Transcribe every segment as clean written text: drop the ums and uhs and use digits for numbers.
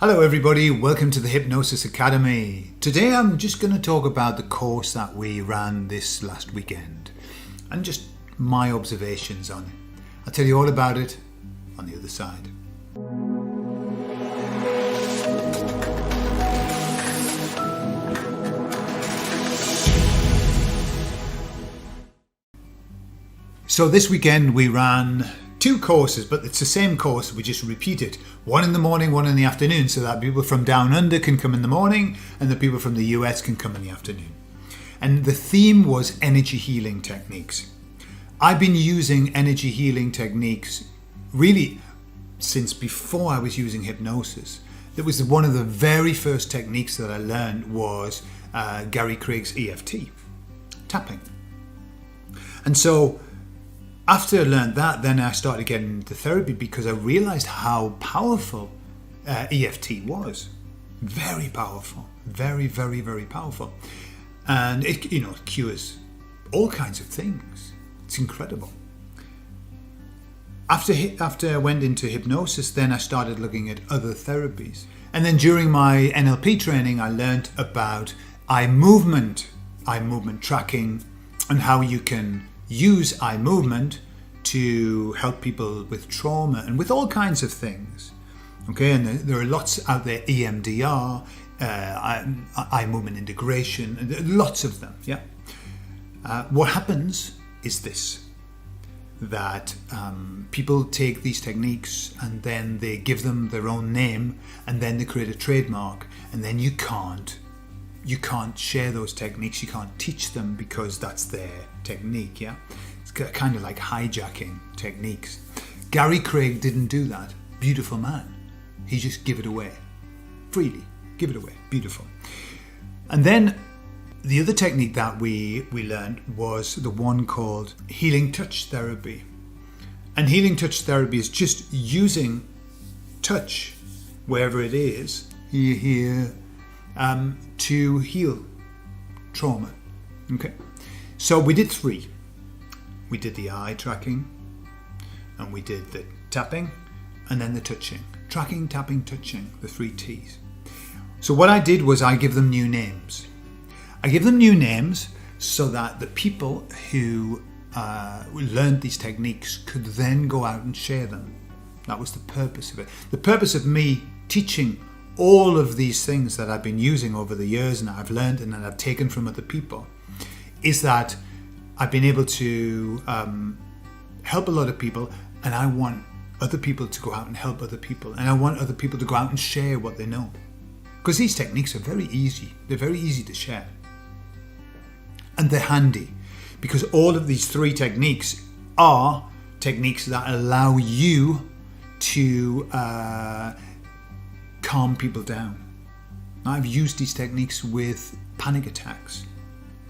Hello everybody, welcome to the Hypnosis Academy. Today I'm just going to talk about the course that we ran this last weekend and just my observations on it. I'll tell you all about it on the other side. So this weekend we ran two courses, but it's the same course, we just repeat it. One in the morning, one in the afternoon, so that people from down under can come in the morning and the people from the US can come in the afternoon. And the theme was energy healing techniques. I've been using energy healing techniques really since before I was using hypnosis. That was one of the very first techniques that I learned was Gary Craig's EFT, tapping. And so after I learned that, then I started getting into therapy because I realized how powerful EFT was. Very powerful. Very, very, very powerful. And it cures all kinds of things. It's incredible. After I went into hypnosis, then I started looking at other therapies. And then during my NLP training, I learned about eye movement tracking, and how you can use eye movement to help people with trauma and with all kinds of things. Okay, and there are lots out there, EMDR, eye movement integration, lots of them, yeah. What happens is this, that people take these techniques and then they give them their own name and then they create a trademark, and then you can't share those techniques, you can't teach them because that's their technique, yeah? It's kind of like hijacking techniques. Gary Craig didn't do that. Beautiful man. He just give it away. Freely. Give it away. Beautiful. And then the other technique that we learned was the one called healing touch therapy. And healing touch therapy is just using touch, wherever it is, here, to heal trauma. Okay, so we did three. We did the eye tracking, and we did the tapping, and then the touching. Tracking, tapping, touching, the 3 T's. So what I did was I give them new names. I give them new names so that the people who learned these techniques could then go out and share them. That was the purpose of it. The purpose of me teaching all of these things that I've been using over the years and I've learned and that I've taken from other people is that I've been able to help a lot of people, and I want other people to go out and help other people, and I want other people to go out and share what they know, because these techniques are very easy. They're very easy to share, and they're handy because all of these 3 techniques are techniques that allow you to calm people down. Now, I've used these techniques with panic attacks,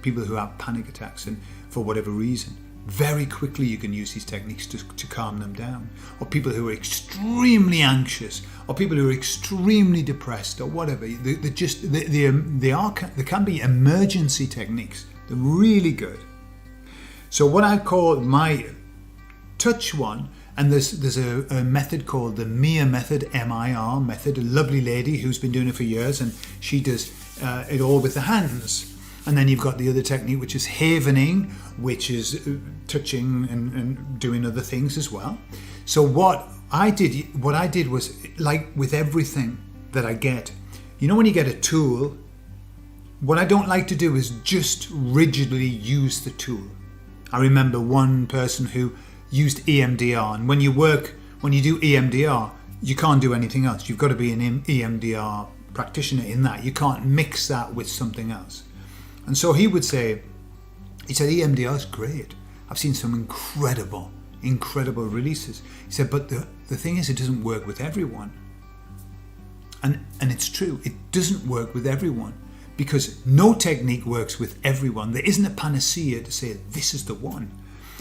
people who have panic attacks, and for whatever reason, very quickly you can use these techniques to calm them down. Or people who are extremely anxious, or people who are extremely depressed, or whatever. They can be emergency techniques. They're really good. So what I call my touch one, and there's a method called the MIR method, MIR method, a lovely lady who's been doing it for years, and she does it all with the hands. And then you've got the other technique, which is havening, which is touching and doing other things as well. So what I did was, like with everything that I get, when you get a tool, what I don't like to do is just rigidly use the tool. I remember one person who used EMDR, and when you do EMDR, you can't do anything else. You've got to be an EMDR practitioner in that. You can't mix that with something else. And so he said EMDR is great. I've seen some incredible releases. He said, but the thing is, it doesn't work with everyone. And it's true, it doesn't work with everyone, because no technique works with everyone. There isn't a panacea to say this is the one.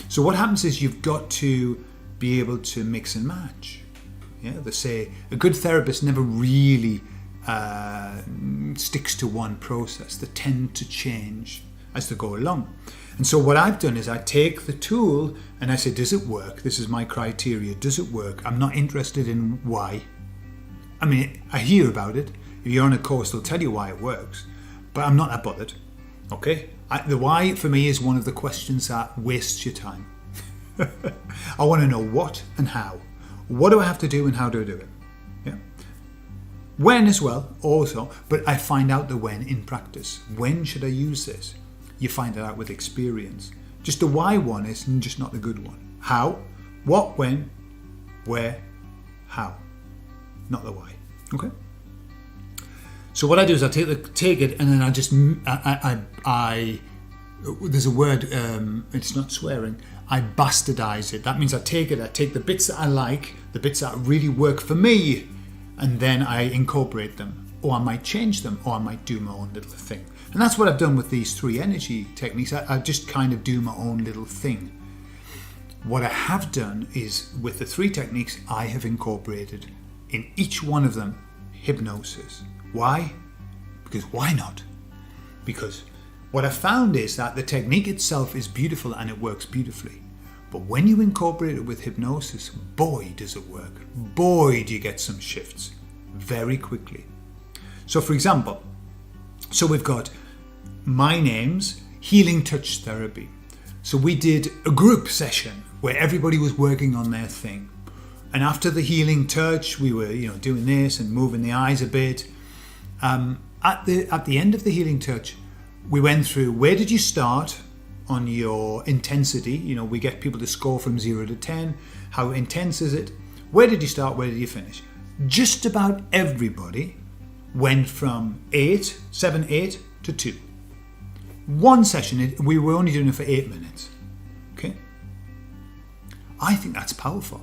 So what happens is you've got to be able to mix and match. Yeah, they say a good therapist never really sticks to one process. They tend to change as they go along. And so what I've done is I take the tool and I say, does it work? This is my criteria. Does it work? I'm not interested in why. I mean, I hear about it. If you're on a course, they'll tell you why it works. But I'm not that bothered. Okay? The why for me is one of the questions that wastes your time. I want to know what and how. What do I have to do and how do I do it? Yeah. When as well, also, but I find out the when in practice. When should I use this? You find it out with experience. Just the why one is just not the good one. How, what, when, where, how. Not the why. Okay? So what I do is I take it and then I just, there's a word, it's not swearing, I bastardize it. That means I take the bits that I like, the bits that really work for me, and then I incorporate them. Or I might change them, or I might do my own little thing. And that's what I've done with these 3 energy techniques. I just kind of do my own little thing. What I have done is, with the 3 techniques, I have incorporated in each one of them hypnosis. Why? Because why not? Because what I found is that the technique itself is beautiful and it works beautifully. But when you incorporate it with hypnosis, boy, does it work. Boy, do you get some shifts very quickly. So for example, we've got my name's Healing Touch Therapy. So we did a group session where everybody was working on their thing. And after the healing touch, we were, doing this and moving the eyes a bit. At the end of the healing touch, we went through, where did you start on your intensity? We get people to score from 0 to 10. How intense is it? Where did you start? Where did you finish? Just about everybody went from 7, 8 to 2. One session, we were only doing it for 8 minutes. Okay? I think that's powerful.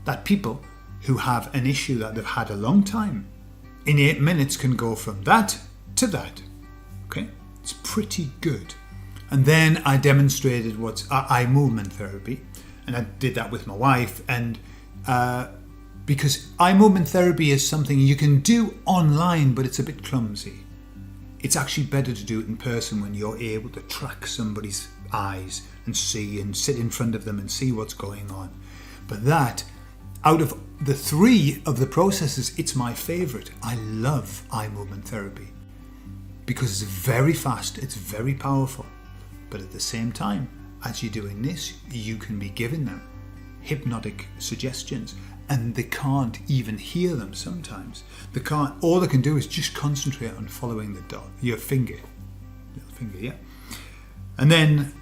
That people who have an issue that they've had a long time, in 8 minutes can go from that to that. Okay? It's pretty good. And then I demonstrated what's eye movement therapy. And I did that with my wife. And because eye movement therapy is something you can do online, but it's a bit clumsy. It's actually better to do it in person when you're able to track somebody's eyes and see and sit in front of them and see what's going on. But that, out of the 3 of the processes, it's my favorite. I love eye movement therapy because it's very fast, it's very powerful. But at the same time, as you're doing this, you can be giving them hypnotic suggestions and they can't even hear them sometimes. All they can do is just concentrate on following the dot, your finger. Little finger, yeah. And then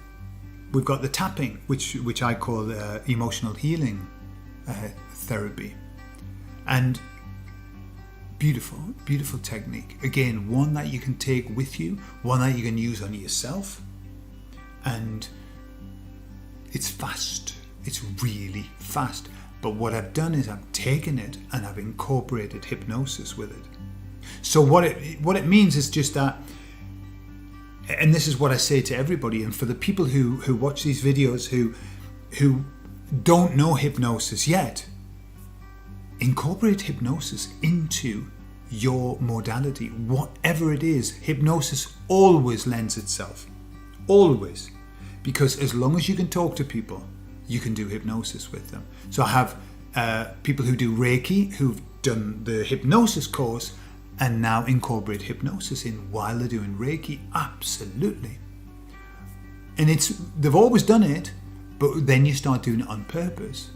we've got the tapping, which I call emotional healing therapy. And beautiful technique. Again, one that you can take with you, one that you can use on yourself. And it's fast. It's really fast. But what I've done is I've taken it and I've incorporated hypnosis with it. So what it means is just that, and this is what I say to everybody, and for the people who watch these videos who don't know hypnosis yet, incorporate hypnosis into your modality. Whatever it is, hypnosis always lends itself. Always. Because as long as you can talk to people, you can do hypnosis with them. So I have people who do Reiki who've done the hypnosis course and now incorporate hypnosis in while they're doing Reiki. Absolutely. And they've always done it, but then you start doing it on purpose.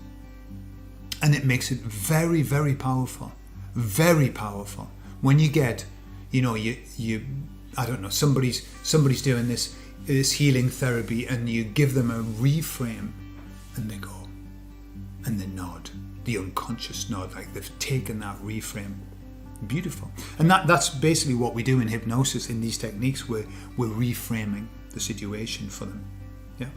And it makes it very, very powerful. Very powerful. When you get, I don't know, somebody's doing this healing therapy and you give them a reframe and they go and they nod, the unconscious nod, like they've taken that reframe. Beautiful. And that's basically what we do in hypnosis in these techniques. We're reframing the situation for them. Yeah.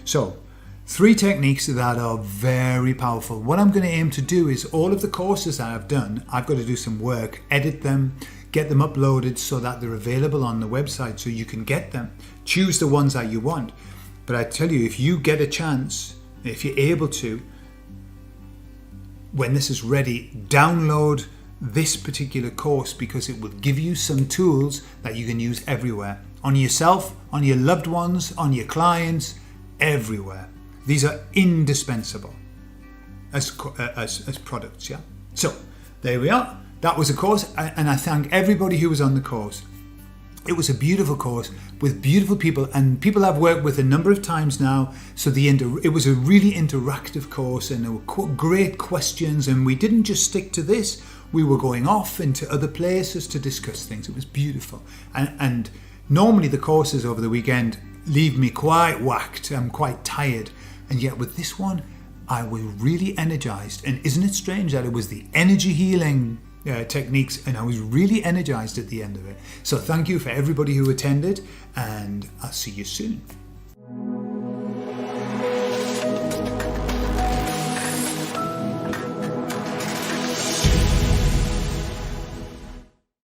So 3 techniques that are very powerful. What I'm going to aim to do is all of the courses that I've done, I've got to do some work, edit them, get them uploaded so that they're available on the website so you can get them. Choose the ones that you want. But I tell you, if you get a chance, if you're able to, when this is ready, download this particular course because it will give you some tools that you can use everywhere. On yourself, on your loved ones, on your clients, everywhere. These are indispensable as products, yeah? So, there we are. that was a course, and I thank everybody who was on the course. It was a beautiful course with beautiful people, and people I've worked with a number of times now. So it was a really interactive course, and there were great questions, and we didn't just stick to this. We were going off into other places to discuss things. It was beautiful. And normally the courses over the weekend leave me quite whacked. I'm quite tired. And yet with this one, I was really energized. And isn't it strange that it was the energy healing techniques, and I was really energized at the end of it. So thank you for everybody who attended, and I'll see you soon.